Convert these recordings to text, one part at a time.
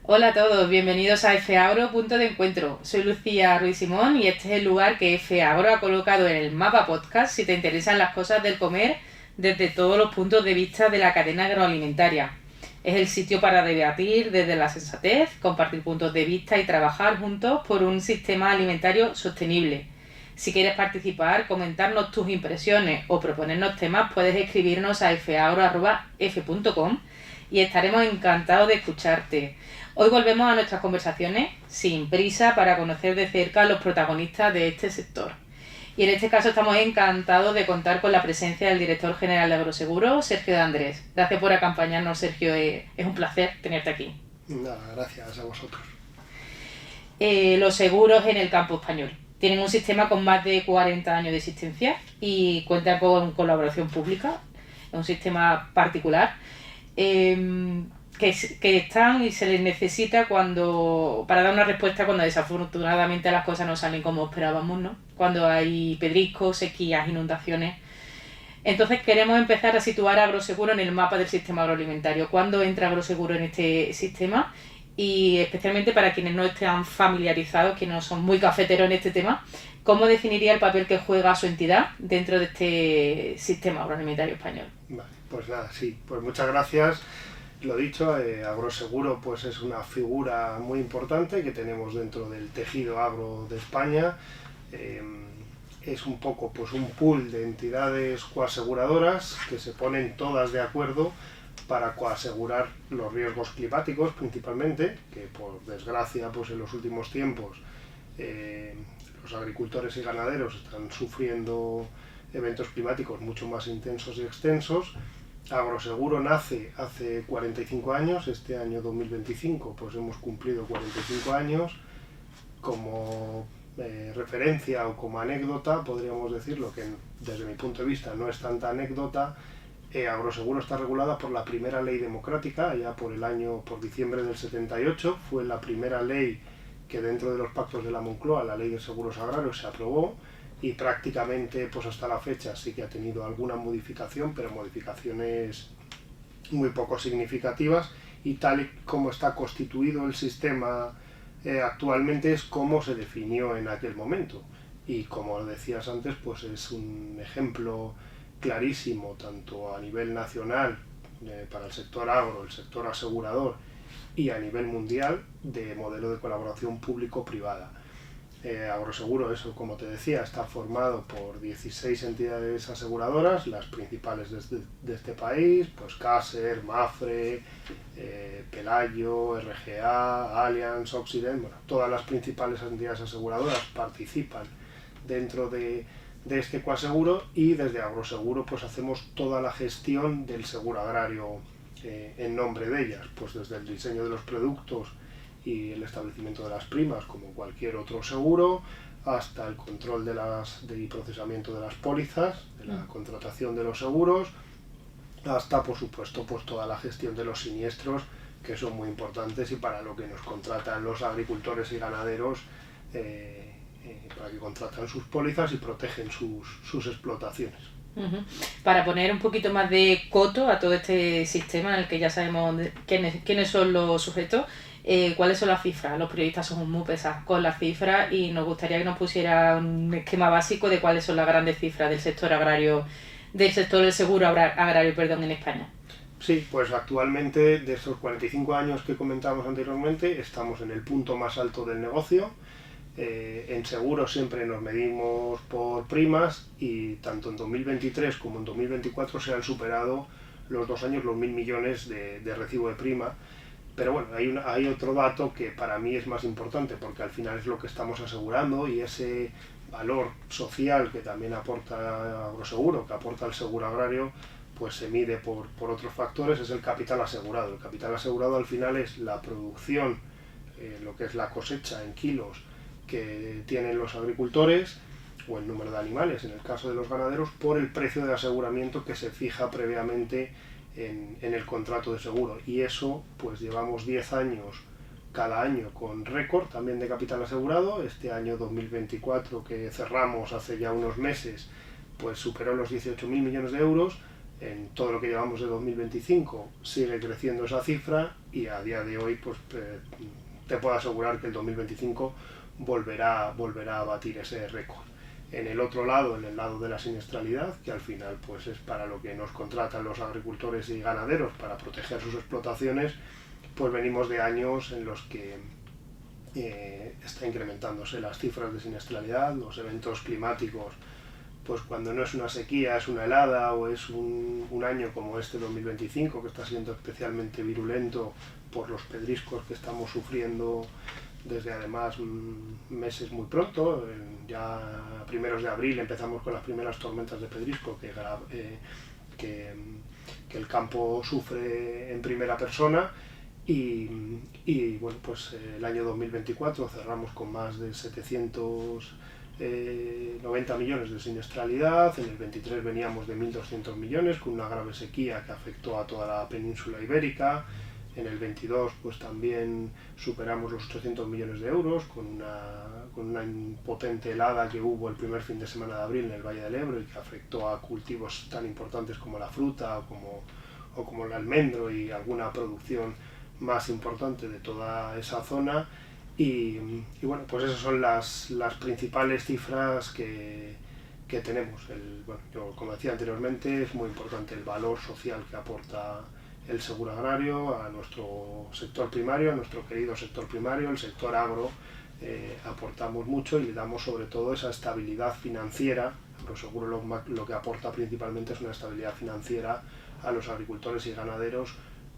Hola a todos, bienvenidos a F Agro Punto de Encuentro. Soy Lucía Ruiz Simón y este es el lugar que F Agro ha colocado en el mapa podcast si te interesan las cosas del comer desde todos los puntos de vista de la cadena agroalimentaria. Es el sitio para debatir desde la sensatez, compartir puntos de vista y trabajar juntos por un sistema alimentario sostenible. Si quieres participar, comentarnos tus impresiones o proponernos temas, puedes escribirnos a fagro@f.com y estaremos encantados de escucharte. Hoy volvemos a nuestras conversaciones sin prisa para conocer de cerca a los protagonistas de este sector. Y en este caso estamos encantados de contar con la presencia del director general de Agroseguro, Sergio de Andrés. Gracias por acompañarnos, Sergio. Es un placer tenerte aquí. Nada, gracias a vosotros. Los seguros en el campo español tienen un sistema con más de 40 años de existencia y cuentan con colaboración pública. Es un sistema particular. Que están y se les necesita para dar una respuesta cuando desafortunadamente las cosas no salen como esperábamos, ¿no? Cuando hay pedriscos, sequías, inundaciones. Entonces queremos empezar a situar a Agroseguro en el mapa del sistema agroalimentario. ¿Cuándo entra Agroseguro en este sistema? Y especialmente para quienes no estén familiarizados, que no son muy cafeteros en este tema, ¿cómo definiría el papel que juega su entidad dentro de este sistema agroalimentario español? Vale, pues nada, sí, pues muchas gracias. Lo dicho, Agroseguro pues es una figura muy importante que tenemos dentro del tejido agro de España. Es un poco pues un pool de entidades coaseguradoras que se ponen todas de acuerdo para coasegurar los riesgos climáticos principalmente, que por desgracia pues en los últimos tiempos los agricultores y ganaderos están sufriendo eventos climáticos mucho más intensos y extensos. Agroseguro nace hace 45 años, este año 2025 pues hemos cumplido 45 años. Como referencia o como anécdota podríamos decirlo, que desde mi punto de vista no es tanta anécdota. Agroseguro está regulada por la primera ley democrática, ya por diciembre del 78, fue la primera ley que dentro de los pactos de la Moncloa, la ley de seguros agrarios, se aprobó, y prácticamente pues hasta la fecha sí que ha tenido alguna modificación, pero modificaciones muy poco significativas, y tal y como está constituido el sistema actualmente es como se definió en aquel momento. Y como decías antes, pues es un ejemplo clarísimo tanto a nivel nacional para el sector agro, el sector asegurador, y a nivel mundial de modelo de colaboración público-privada. Agroseguro, eso como te decía, está formado por 16 entidades aseguradoras, las principales de este país, pues Caser, Mafre, Pelayo, RGA, Allianz, Occident, bueno, todas las principales entidades aseguradoras participan dentro de este coaseguro, y desde Agroseguro pues hacemos toda la gestión del seguro agrario en nombre de ellas, pues desde el diseño de los productos y el establecimiento de las primas como cualquier otro seguro, hasta el control y procesamiento de las pólizas, de la contratación de los seguros, hasta por supuesto pues toda la gestión de los siniestros, que son muy importantes y para lo que nos contratan los agricultores y ganaderos, para que contratan sus pólizas y protegen sus explotaciones. Para poner un poquito más de coto a todo este sistema en el que ya sabemos quiénes son los sujetos, ¿cuáles son las cifras? Los periodistas somos muy pesados con las cifras y nos gustaría que nos pusiera un esquema básico de cuáles son las grandes cifras del sector agrario, del sector del seguro agrario, en España. Sí, pues actualmente de estos 45 años que comentábamos anteriormente estamos en el punto más alto del negocio. En seguros siempre nos medimos por primas y tanto en 2023 como en 2024 se han superado los 2 años los 1.000 millones de recibo de prima. Pero bueno, hay otro dato que para mí es más importante, porque al final es lo que estamos asegurando, y ese valor social que también aporta Agroseguro, que aporta el seguro agrario, pues se mide por otros factores, es el capital asegurado. El capital asegurado al final es la producción, lo que es la cosecha en kilos que tienen los agricultores, o el número de animales en el caso de los ganaderos, por el precio de aseguramiento que se fija previamente en el contrato de seguro. Y eso pues llevamos 10 años cada año con récord también de capital asegurado. Este año 2024 que cerramos hace ya unos meses pues superó los 18.000 millones de euros, En todo lo que llevamos de 2025 sigue creciendo esa cifra y a día de hoy pues te puedo asegurar que el 2025 volverá a batir ese récord. En el otro lado, en el lado de la siniestralidad, que al final pues es para lo que nos contratan los agricultores y ganaderos para proteger sus explotaciones, pues venimos de años en los que está incrementándose las cifras de siniestralidad, los eventos climáticos, pues cuando no es una sequía, es una helada o es un año como este 2025, que está siendo especialmente virulento por los pedriscos que estamos sufriendo desde además meses muy pronto, ya a primeros de abril empezamos con las primeras tormentas de pedrisco que el campo sufre en primera persona y bueno, pues el año 2024 cerramos con más de 790 millones de siniestralidad, en el 23 veníamos de 1.200 millones con una grave sequía que afectó a toda la península ibérica. En el 22 pues también superamos los 800 millones de euros con una potente helada que hubo el primer fin de semana de abril en el Valle del Ebro y que afectó a cultivos tan importantes como la fruta o como el almendro y alguna producción más importante de toda esa zona. Y bueno, pues esas son las principales cifras que tenemos. Yo, como decía anteriormente, es muy importante el valor social que aporta el seguro agrario a nuestro sector primario, a nuestro querido sector primario, el sector agro. Aportamos mucho y le damos sobre todo esa estabilidad financiera. Agroseguro lo que aporta principalmente es una estabilidad financiera a los agricultores y ganaderos,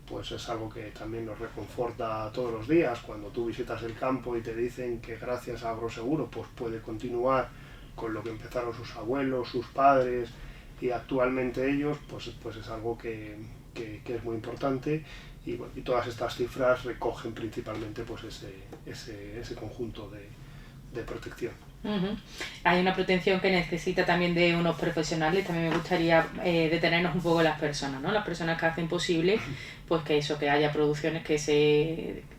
pues es algo que también nos reconforta todos los días cuando tú visitas el campo y te dicen que gracias a Agroseguro pues puede continuar con lo que empezaron sus abuelos, sus padres y actualmente ellos, pues es algo que es muy importante y, bueno, y todas estas cifras recogen principalmente pues ese conjunto de protección. Uh-huh. Hay una protección que necesita también de unos profesionales. También me gustaría detenernos un poco en las personas, ¿no? Las personas que hacen posible pues que haya producciones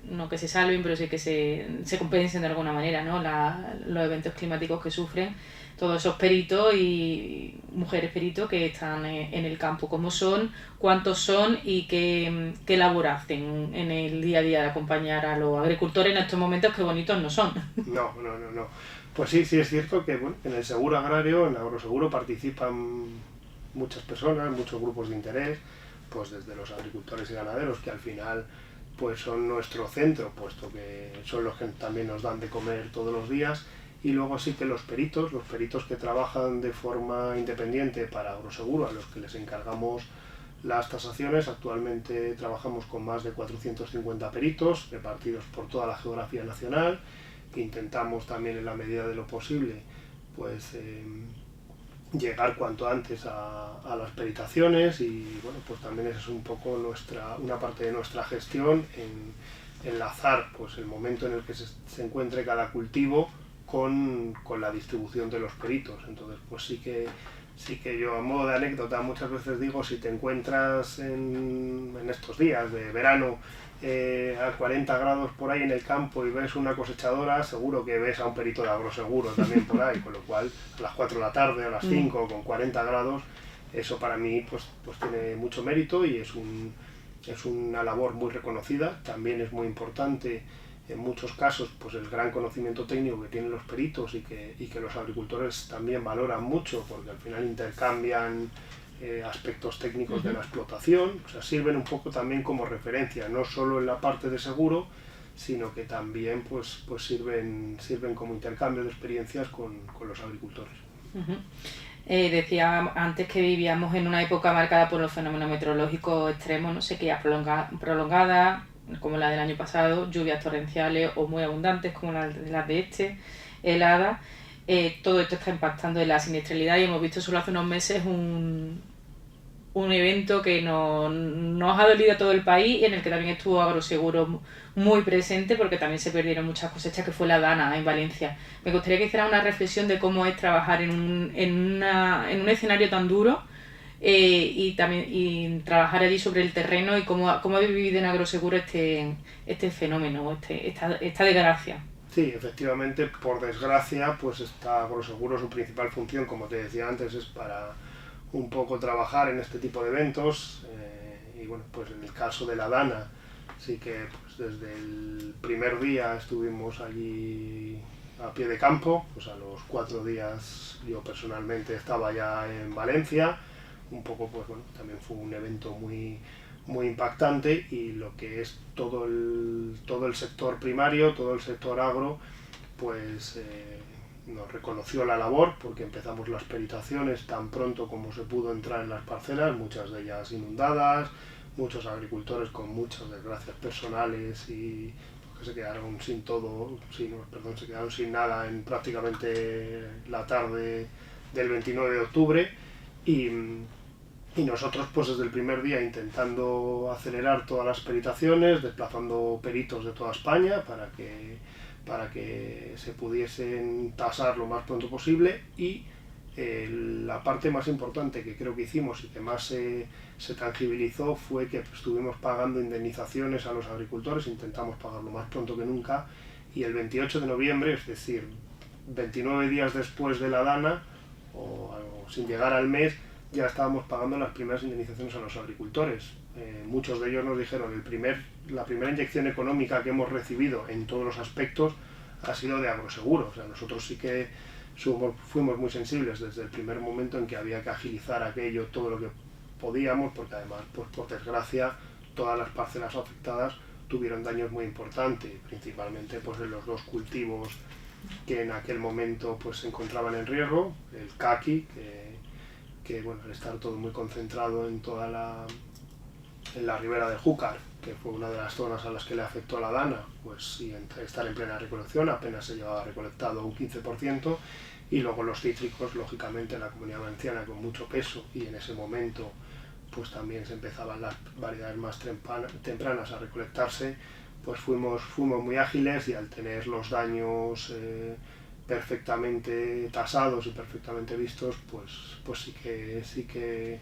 no que se salven, pero sí que se compensen de alguna manera, ¿no? Los eventos climáticos que sufren todos esos peritos y mujeres peritos que están en el campo. ¿Cómo son? ¿Cuántos son? ¿Y qué labor hacen en el día a día de acompañar a los agricultores en estos momentos que bonitos no son? No. Pues sí es cierto que bueno, en el seguro agrario, en Agroseguro participan muchas personas, muchos grupos de interés, pues desde los agricultores y ganaderos, que al final pues son nuestro centro, puesto que son los que también nos dan de comer todos los días, y luego sí que los peritos que trabajan de forma independiente para Agroseguro, a los que les encargamos las tasaciones. Actualmente trabajamos con más de 450 peritos repartidos por toda la geografía nacional. Intentamos también en la medida de lo posible pues llegar cuanto antes a las peritaciones y bueno, pues también esa es un poco una parte de nuestra gestión, en enlazar pues el momento en el que se encuentre cada cultivo con la distribución de los peritos. Entonces pues sí que yo, a modo de anécdota, muchas veces digo, si te encuentras en estos días de verano a 40 grados por ahí en el campo y ves una cosechadora, seguro que ves a un perito de Agroseguro también por ahí, con lo cual a las 4 de la tarde o a las 5 con 40 grados, eso para mí pues tiene mucho mérito y es una labor muy reconocida. También es muy importante en muchos casos pues el gran conocimiento técnico que tienen los peritos y que los agricultores también valoran mucho, porque al final intercambian aspectos técnicos de la explotación, o sea, sirven un poco también como referencia, no solo en la parte de seguro, sino que también pues sirven como intercambio de experiencias con los agricultores. Uh-huh. Decía antes que vivíamos en una época marcada por los fenómenos meteorológicos extremos, no sequías prolongadas, como la del año pasado, lluvias torrenciales o muy abundantes como las de este, heladas. Todo esto está impactando en la siniestralidad y hemos visto solo hace unos meses un evento que nos ha dolido a todo el país y en el que también estuvo Agroseguro muy presente, porque también se perdieron muchas cosechas, que fue la Dana en Valencia. Me gustaría que hiciera una reflexión de cómo es trabajar en un escenario tan duro y trabajar allí sobre el terreno y cómo habéis vivido en Agroseguro este fenómeno, esta desgracia. Sí, efectivamente, por desgracia, pues está Agroseguro, su principal función, como te decía antes, es para un poco trabajar en este tipo de eventos. Y bueno, pues en el caso de la Dana, sí que pues desde el primer día estuvimos allí a pie de campo, pues a los 4 días yo personalmente estaba ya en Valencia, un poco pues bueno, también fue un evento muy impactante, y lo que es todo el sector primario, todo el sector agro, pues nos reconoció la labor, porque empezamos las peritaciones tan pronto como se pudo entrar en las parcelas, muchas de ellas inundadas, muchos agricultores con muchas desgracias personales y que se quedaron sin todo, se quedaron sin nada en prácticamente la tarde del 29 de octubre. Y nosotros pues desde el primer día intentando acelerar todas las peritaciones, desplazando peritos de toda España para que se pudiesen tasar lo más pronto posible. Y la parte más importante que creo que hicimos y que más se tangibilizó fue que estuvimos pagando indemnizaciones a los agricultores, intentamos pagar lo más pronto que nunca, y el 28 de noviembre, es decir, 29 días después de la Dana, o sin llegar al mes, ya estábamos pagando las primeras indemnizaciones a los agricultores. Muchos de ellos nos dijeron la primera inyección económica que hemos recibido en todos los aspectos ha sido de agroseguro. O sea, nosotros sí que fuimos muy sensibles desde el primer momento en que había que agilizar aquello todo lo que podíamos, porque además, pues por desgracia, todas las parcelas afectadas tuvieron daños muy importantes, principalmente pues en los 2 cultivos que en aquel momento pues se encontraban en riesgo, el caqui, que bueno, al estar todo muy concentrado en la ribera de Júcar, que fue una de las zonas a las que le afectó la Dana, pues y estar en plena recolección, apenas se llevaba recolectado un 15%, y luego los cítricos, lógicamente en la Comunidad Valenciana con mucho peso, y en ese momento pues también se empezaban las variedades más tempranas a recolectarse, pues fuimos muy ágiles, y al tener los daños perfectamente tasados y perfectamente vistos, pues sí que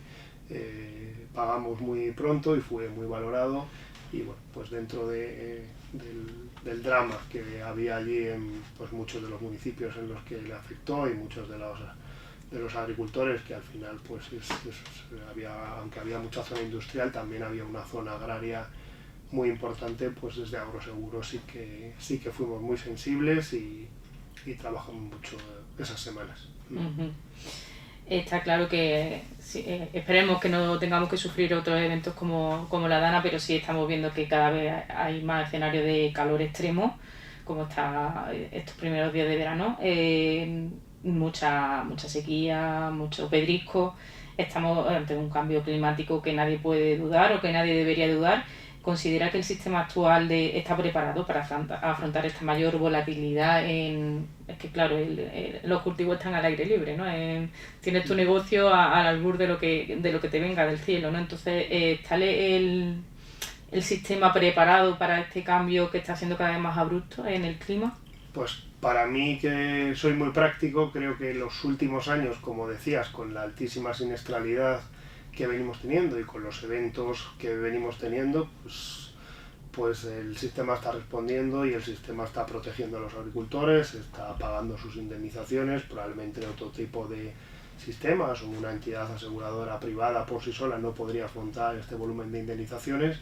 pagamos muy pronto y fue muy valorado. Y bueno, pues dentro del drama que había allí en pues muchos de los municipios en los que le afectó, y muchos de los agricultores, que al final pues aunque había mucha zona industrial, también había una zona agraria muy importante, pues desde Agroseguro sí que fuimos muy sensibles y trabajamos mucho esas semanas. Uh-huh. Está claro que sí, esperemos que no tengamos que sufrir otros eventos como la Dana, pero sí estamos viendo que cada vez hay más escenarios de calor extremo, como está estos primeros días de verano, mucha sequía, mucho pedrisco. Estamos ante un cambio climático que nadie puede dudar, o que nadie debería dudar. ¿Considera que el sistema actual está preparado para afrontar esta mayor volatilidad? Es que claro, los cultivos están al aire libre, ¿no? Tienes tu negocio al albur de lo que te venga del cielo, ¿no? Entonces, ¿está el sistema preparado para este cambio que está siendo cada vez más abrupto en el clima? Pues para mí, que soy muy práctico, creo que en los últimos años, como decías, con la altísima siniestralidad que venimos teniendo y con los eventos que venimos teniendo, pues el sistema está respondiendo, y el sistema está protegiendo a los agricultores, está pagando sus indemnizaciones. Probablemente otro tipo de sistemas o una entidad aseguradora privada por sí sola no podría afrontar este volumen de indemnizaciones,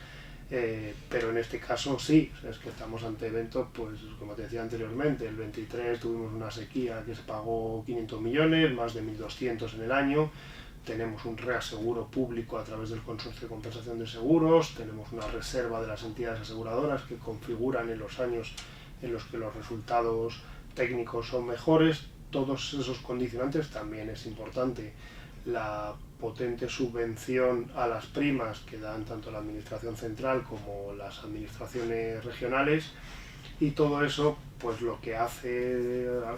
pero en este caso sí. Es que estamos ante eventos, pues como te decía anteriormente, el 23 tuvimos una sequía que se pagó 500 millones, más de 1.200 en el año. Tenemos un reaseguro público a través del Consorcio de Compensación de Seguros, tenemos una reserva de las entidades aseguradoras que configuran en los años en los que los resultados técnicos son mejores. Todos esos condicionantes. También es importante la potente subvención a las primas que dan tanto la Administración Central como las administraciones regionales, y todo eso pues lo que hace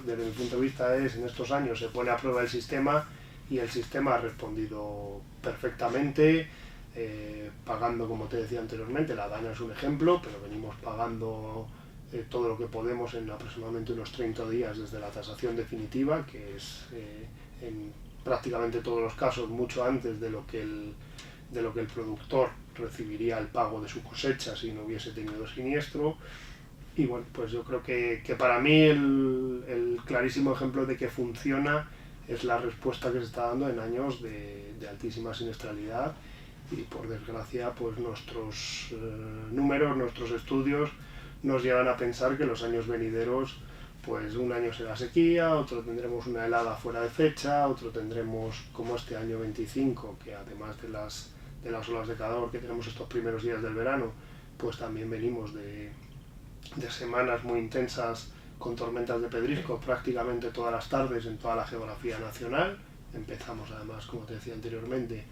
desde mi punto de vista es, en estos años se pone a prueba el sistema, y el sistema ha respondido perfectamente, pagando, como te decía anteriormente, la Dana es un ejemplo, pero venimos pagando todo lo que podemos en aproximadamente unos 30 días desde la tasación definitiva, que es en prácticamente todos los casos mucho antes de lo que el productor recibiría el pago de su cosecha si no hubiese tenido siniestro. Y bueno, pues yo creo que para mí el clarísimo ejemplo de que funciona es la respuesta que se está dando en años de altísima siniestralidad y por desgracia pues nuestros números, nuestros estudios nos llevan a pensar que los años venideros pues un año será sequía, otro tendremos una helada fuera de fecha, otro tendremos como este año 25 que además de las olas de calor que tenemos estos primeros días del verano pues también venimos de semanas muy intensas con tormentas de pedrisco prácticamente todas las tardes en toda la geografía nacional. Empezamos además, como te decía anteriormente,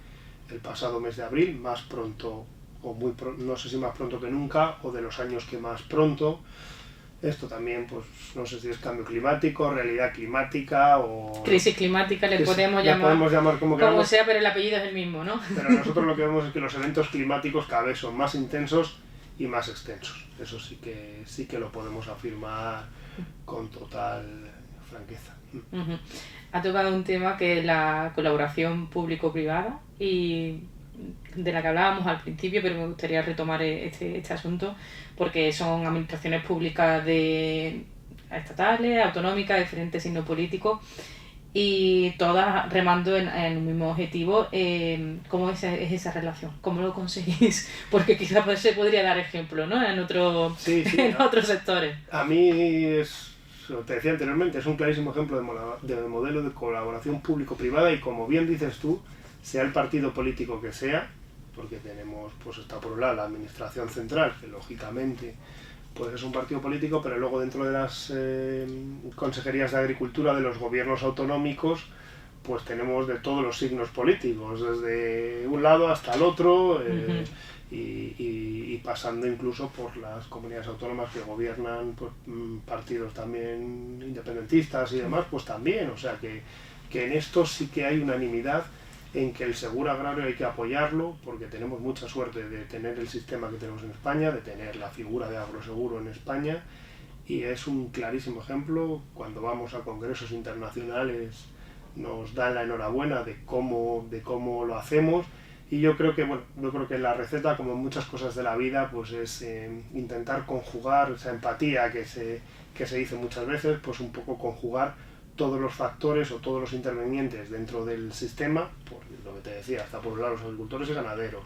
el pasado mes de abril, más pronto o no sé si más pronto que nunca o de los años que más pronto. Esto también, pues no sé si es cambio climático, realidad climática o... Crisis climática le podemos llamar como sea, pero el apellido es el mismo, ¿no? Pero nosotros lo que vemos es que los eventos climáticos cada vez son más intensos y más extensos. Eso sí que lo podemos afirmar con total franqueza. Uh-huh. Ha tocado un tema que es la colaboración público-privada y de la que hablábamos al principio, pero me gustaría retomar este asunto porque son administraciones públicas estatales, autonómicas, de diferentes signos políticos y todas remando en un mismo objetivo. ¿Cómo es esa relación? ¿Cómo lo conseguís? Porque quizás se podría dar ejemplo, ¿no? En otros sectores. A mí te decía anteriormente, es un clarísimo ejemplo de modelo de colaboración público-privada y como bien dices tú, sea el partido político que sea, porque tenemos, pues está por un lado la administración central, que lógicamente pues es un partido político, pero luego dentro de las consejerías de agricultura de los gobiernos autonómicos, pues tenemos de todos los signos políticos, desde un lado hasta el otro, y pasando incluso por las comunidades autónomas que gobiernan pues, partidos también independentistas y demás, pues también, o sea que en esto sí que hay unanimidad en que el seguro agrario hay que apoyarlo porque tenemos mucha suerte de tener el sistema que tenemos en España, de tener la figura de agroseguro en España y es un clarísimo ejemplo. Cuando vamos a congresos internacionales nos dan la enhorabuena de cómo lo hacemos y yo creo que la receta, como en muchas cosas de la vida, pues es intentar conjugar esa empatía que se dice muchas veces, pues un poco conjugar todos los factores o todos los intervinientes dentro del sistema, por lo que te decía, está por un lado los agricultores y ganaderos,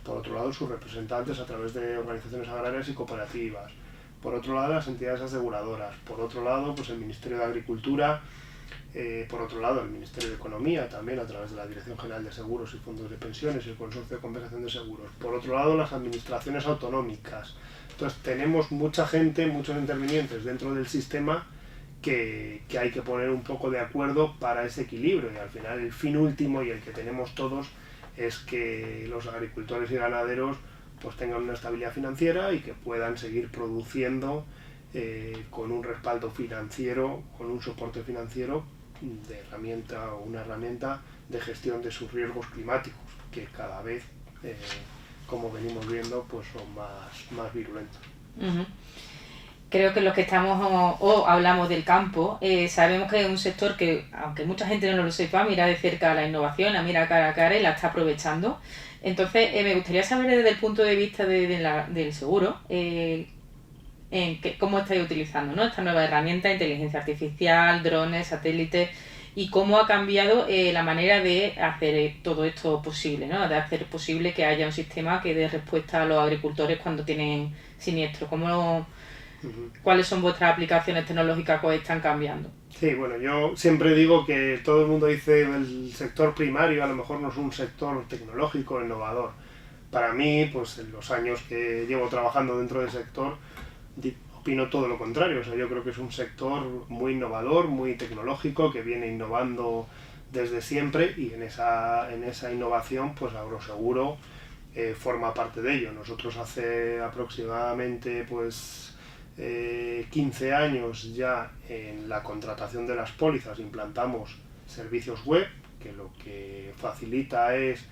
por otro lado sus representantes a través de organizaciones agrarias y cooperativas, por otro lado las entidades aseguradoras, por otro lado pues el Ministerio de Agricultura, por otro lado el Ministerio de Economía también a través de la Dirección General de Seguros y Fondos de Pensiones y el Consorcio de Compensación de Seguros, por otro lado las administraciones autonómicas. Entonces tenemos mucha gente, muchos intervinientes dentro del sistema que hay que poner un poco de acuerdo para ese equilibrio y al final el fin último y el que tenemos todos es que los agricultores y ganaderos pues tengan una estabilidad financiera y que puedan seguir produciendo con un respaldo financiero, con un soporte financiero una herramienta de gestión de sus riesgos climáticos que cada vez como venimos viendo pues son más virulentos. Uh-huh. Creo que los que estamos o hablamos del campo, sabemos que es un sector que, aunque mucha gente no lo sepa, mira de cerca la innovación, la mira cara a cara y la está aprovechando. Entonces, me gustaría saber desde el punto de vista del seguro, cómo estáis utilizando, ¿no?, esta nueva herramienta, inteligencia artificial, drones, satélites, y cómo ha cambiado la manera de hacer todo esto posible, ¿no?, de hacer posible que haya un sistema que dé respuesta a los agricultores cuando tienen siniestro. ¿Cuáles son vuestras aplicaciones tecnológicas que están cambiando? Sí, bueno, yo siempre digo que todo el mundo dice el sector primario a lo mejor no es un sector tecnológico, innovador. Para mí, pues en los años que llevo trabajando dentro del sector, opino todo lo contrario. O sea, yo creo que es un sector muy innovador, muy tecnológico, que viene innovando desde siempre y en esa innovación, pues Agroseguro forma parte de ello. Nosotros hace aproximadamente, pues 15 años ya en la contratación de las pólizas implantamos servicios web que lo que facilita es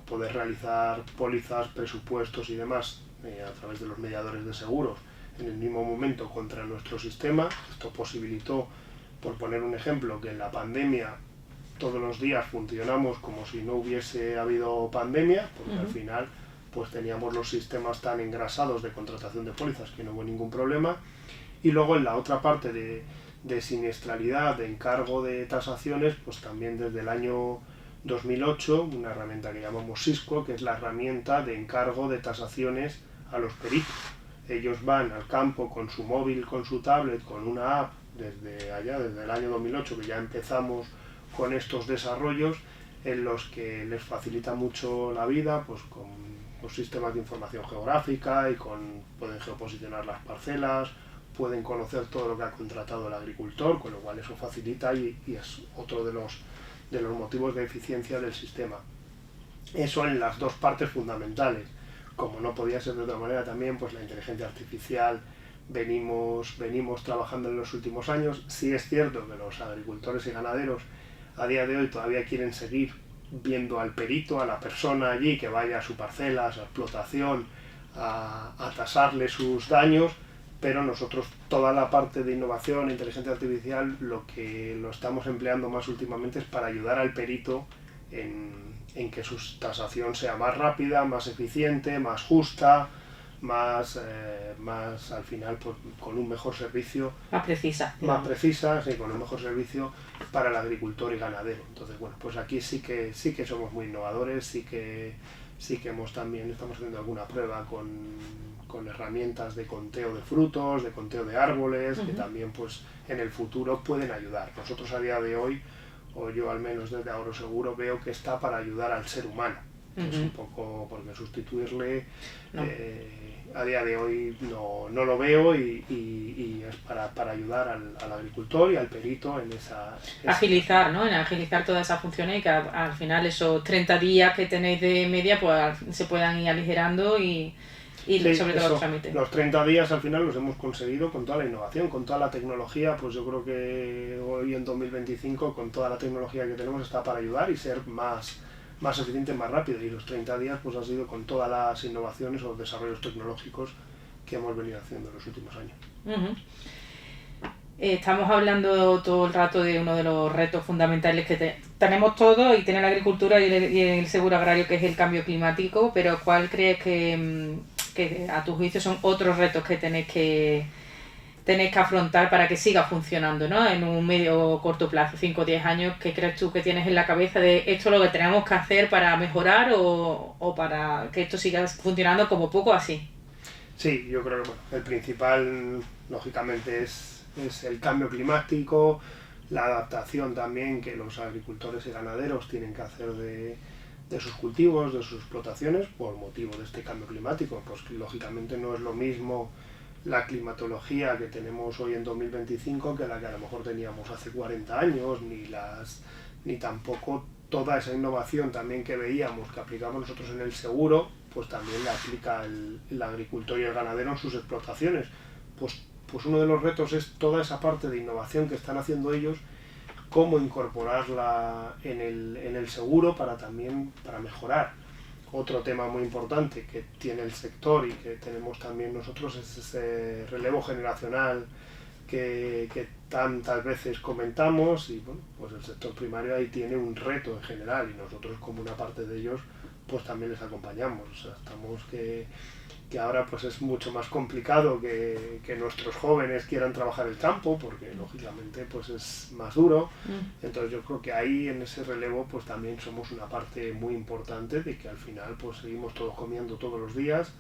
poder realizar pólizas, presupuestos y demás a través de los mediadores de seguros en el mismo momento contra nuestro sistema. Esto posibilitó, por poner un ejemplo, que en la pandemia todos los días funcionamos como si no hubiese habido pandemia, porque al final pues teníamos los sistemas tan engrasados de contratación de pólizas que no hubo ningún problema. Y luego en la otra parte de de siniestralidad, de encargo de tasaciones, pues también desde el año 2008, una herramienta que llamamos Sisco, que es la herramienta de encargo de tasaciones a los peritos. Ellos van al campo con su móvil, con su tablet, con una app, desde el año 2008, que ya empezamos con estos desarrollos, en los que les facilita mucho la vida, pues con los sistemas de información geográfica y pueden geoposicionar las parcelas, pueden conocer todo lo que ha contratado el agricultor, con lo cual eso facilita y es otro de los motivos de eficiencia del sistema. Eso en las dos partes fundamentales. Como no podía ser de otra manera también, pues la inteligencia artificial venimos trabajando en los últimos años. Sí es cierto que los agricultores y ganaderos a día de hoy todavía quieren seguir viendo al perito, a la persona allí que vaya a su parcela, a su explotación, a tasarle sus daños, pero nosotros toda la parte de innovación e inteligencia artificial lo que lo estamos empleando más últimamente es para ayudar al perito en que su tasación sea más rápida, más eficiente, más justa, más al final pues, con un mejor servicio. Más precisa. Más precisa, sí, con un mejor servicio para el agricultor y ganadero. Entonces, bueno, pues aquí sí que somos muy innovadores, sí que estamos haciendo alguna prueba con herramientas de conteo de frutos, de conteo de árboles, que también pues en el futuro pueden ayudar. Nosotros a día de hoy, o yo al menos desde Agroseguro, veo que está para ayudar al ser humano. Es un poco porque sustituirle no. A día de hoy no lo veo y es para ayudar al agricultor y al perito en esa... Agilizar, ¿no? En agilizar todas esas funciones y que al final esos 30 días que tenéis de media pues se puedan ir aligerando y sí, sobre todo los trámites. Los 30 días al final los hemos conseguido con toda la innovación, con toda la tecnología, pues yo creo que hoy en 2025 con toda la tecnología que tenemos está para ayudar y ser más eficiente, más rápido, y los 30 días pues ha sido con todas las innovaciones o desarrollos tecnológicos que hemos venido haciendo en los últimos años. Estamos hablando todo el rato de uno de los retos fundamentales que tenemos todos y tiene la agricultura y el seguro agrario, que es el cambio climático, pero ¿cuál crees que a tu juicio son otros retos que tenéis que afrontar para que siga funcionando, ¿no? En un medio o corto plazo, 5 o 10 años? ¿Qué crees tú que tienes en la cabeza de esto es lo que tenemos que hacer para mejorar o para que esto siga funcionando como poco así? Sí, yo creo que el principal, lógicamente, es el cambio climático, la adaptación también que los agricultores y ganaderos tienen que hacer de sus cultivos, de sus explotaciones, por motivo de este cambio climático. Pues lógicamente no es lo mismo la climatología que tenemos hoy en 2025 que la que a lo mejor teníamos hace 40 años, ni tampoco toda esa innovación también que veíamos, que aplicamos nosotros en el seguro, pues también la aplica el agricultor y el ganadero en sus explotaciones. Pues uno de los retos es toda esa parte de innovación que están haciendo ellos, cómo incorporarla en el seguro para mejorar. Otro tema muy importante que tiene el sector y que tenemos también nosotros es ese relevo generacional que tantas veces comentamos, y bueno, pues el sector primario ahí tiene un reto en general y nosotros como una parte de ellos pues también les acompañamos. O sea, estamos que ahora pues es mucho más complicado que nuestros jóvenes quieran trabajar el campo, porque lógicamente pues es más duro. Entonces yo creo que ahí en ese relevo pues también somos una parte muy importante de que al final pues seguimos todos comiendo todos los días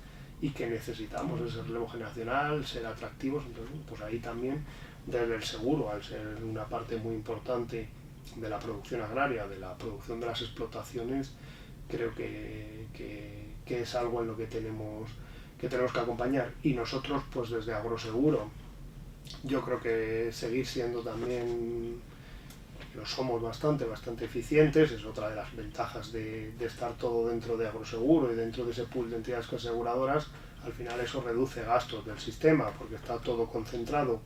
y que necesitamos ese relevo generacional, ser atractivos. Entonces pues ahí también desde el seguro, al ser una parte muy importante de la producción agraria, de la producción de las explotaciones, creo que es algo en lo que tenemos que acompañar. Y nosotros pues desde Agroseguro yo creo que seguir siendo también, lo somos bastante eficientes, es otra de las ventajas de estar todo dentro de Agroseguro y dentro de ese pool de entidades aseguradoras. Al final eso reduce gastos del sistema porque está todo concentrado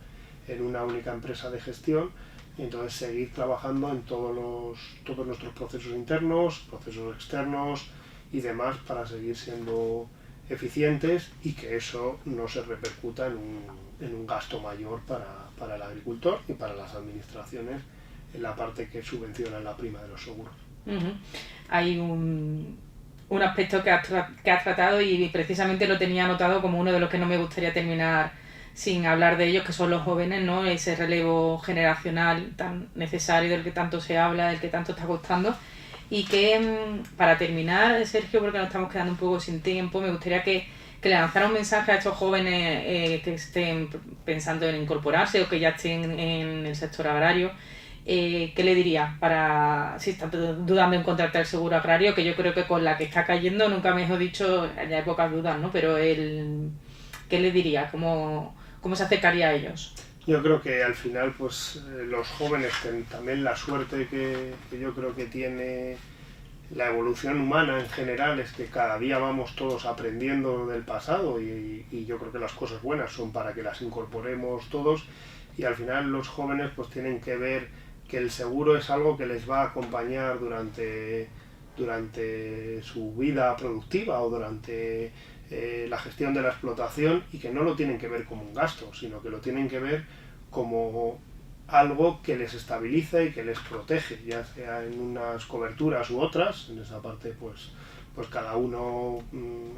en una única empresa de gestión, y entonces seguir trabajando en todos nuestros procesos internos, procesos externos y demás para seguir siendo eficientes y que eso no se repercuta en un gasto mayor para el agricultor y para las administraciones en la parte que subvenciona la prima de los seguros. Hay un aspecto que has tratado y precisamente lo tenía anotado como uno de los que no me gustaría terminar sin hablar de ellos, que son los jóvenes, ¿no? Ese relevo generacional tan necesario del que tanto se habla, del que tanto está costando. Y que, para terminar, Sergio, porque nos estamos quedando un poco sin tiempo, me gustaría que le lanzara un mensaje a estos jóvenes que estén pensando en incorporarse o que ya estén en el sector agrario. ¿Qué le diría para si están dudando en contratar el seguro agrario? Que yo creo que con la que está cayendo, nunca mejor dicho, ya hay pocas dudas, ¿no? Pero ¿qué le diría? ¿Cómo se acercaría a ellos? Yo creo que al final pues los jóvenes tienen también la suerte que yo creo que tiene la evolución humana en general, es que cada día vamos todos aprendiendo del pasado y yo creo que las cosas buenas son para que las incorporemos todos, y al final los jóvenes pues tienen que ver que el seguro es algo que les va a acompañar durante su vida productiva o durante la gestión de la explotación, y que no lo tienen que ver como un gasto, sino que lo tienen que ver como algo que les estabiliza y que les protege, ya sea en unas coberturas u otras. En esa parte pues cada uno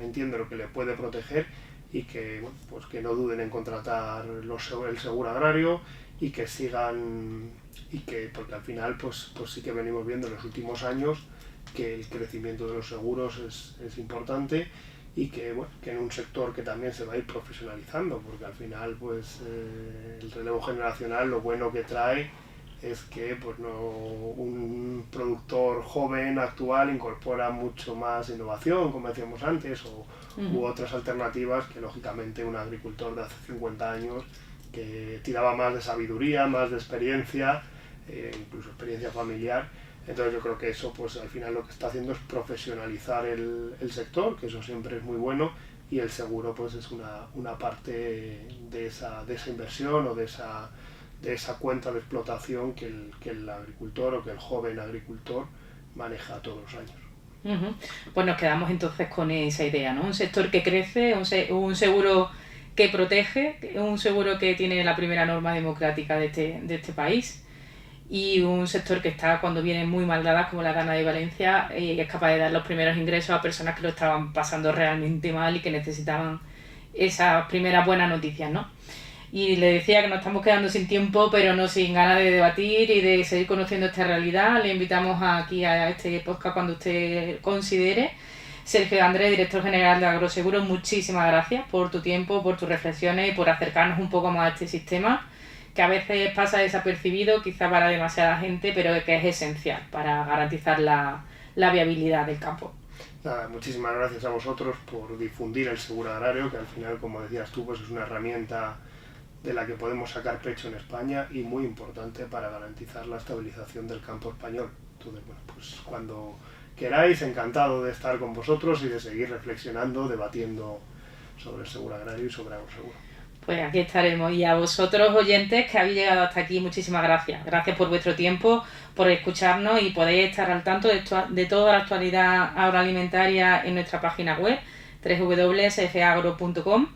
entiende lo que le puede proteger, y que, bueno, pues que no duden en contratar el seguro agrario y que sigan, porque al final pues sí que venimos viendo en los últimos años que el crecimiento de los seguros es importante, y que, bueno, que en un sector que también se va a ir profesionalizando, porque al final pues el relevo generacional lo bueno que trae es que pues no, un productor joven actual incorpora mucho más innovación, como decíamos antes, u otras alternativas que lógicamente un agricultor de hace 50 años que tiraba más de sabiduría, más de experiencia, incluso experiencia familiar. Entonces yo creo que eso pues al final lo que está haciendo es profesionalizar el sector, que eso siempre es muy bueno, y el seguro pues es una parte de esa inversión o de esa cuenta de explotación que el agricultor o que el joven agricultor maneja todos los años. Pues nos quedamos entonces con esa idea, ¿no? Un sector que crece, un seguro que protege, un seguro que tiene la primera norma democrática de este país, y un sector que está, cuando vienen muy mal dadas, como la Gana de Valencia, es capaz de dar los primeros ingresos a personas que lo estaban pasando realmente mal y que necesitaban esas primeras buenas noticias, ¿no? Y le decía que nos estamos quedando sin tiempo, pero no sin ganas de debatir y de seguir conociendo esta realidad. Le invitamos aquí a este podcast cuando usted considere. Sergio Andrés, director general de Agroseguros, muchísimas gracias por tu tiempo, por tus reflexiones y por acercarnos un poco más a este sistema, que a veces pasa desapercibido, quizá para demasiada gente, pero que es esencial para garantizar la viabilidad del campo. Nada, muchísimas gracias a vosotros por difundir el seguro agrario, que al final, como decías tú, pues es una herramienta de la que podemos sacar pecho en España y muy importante para garantizar la estabilización del campo español. Entonces, bueno, pues cuando queráis, encantado de estar con vosotros y de seguir reflexionando, debatiendo sobre el seguro agrario y sobre Agroseguro. Pues aquí estaremos. Y a vosotros, oyentes, que habéis llegado hasta aquí, muchísimas gracias. Gracias por vuestro tiempo, por escucharnos, y podéis estar al tanto de toda la actualidad agroalimentaria en nuestra página web, www.fagro.com.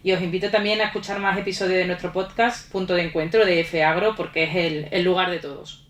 Y os invito también a escuchar más episodios de nuestro podcast, Punto de Encuentro de FAgro, porque es el lugar de todos.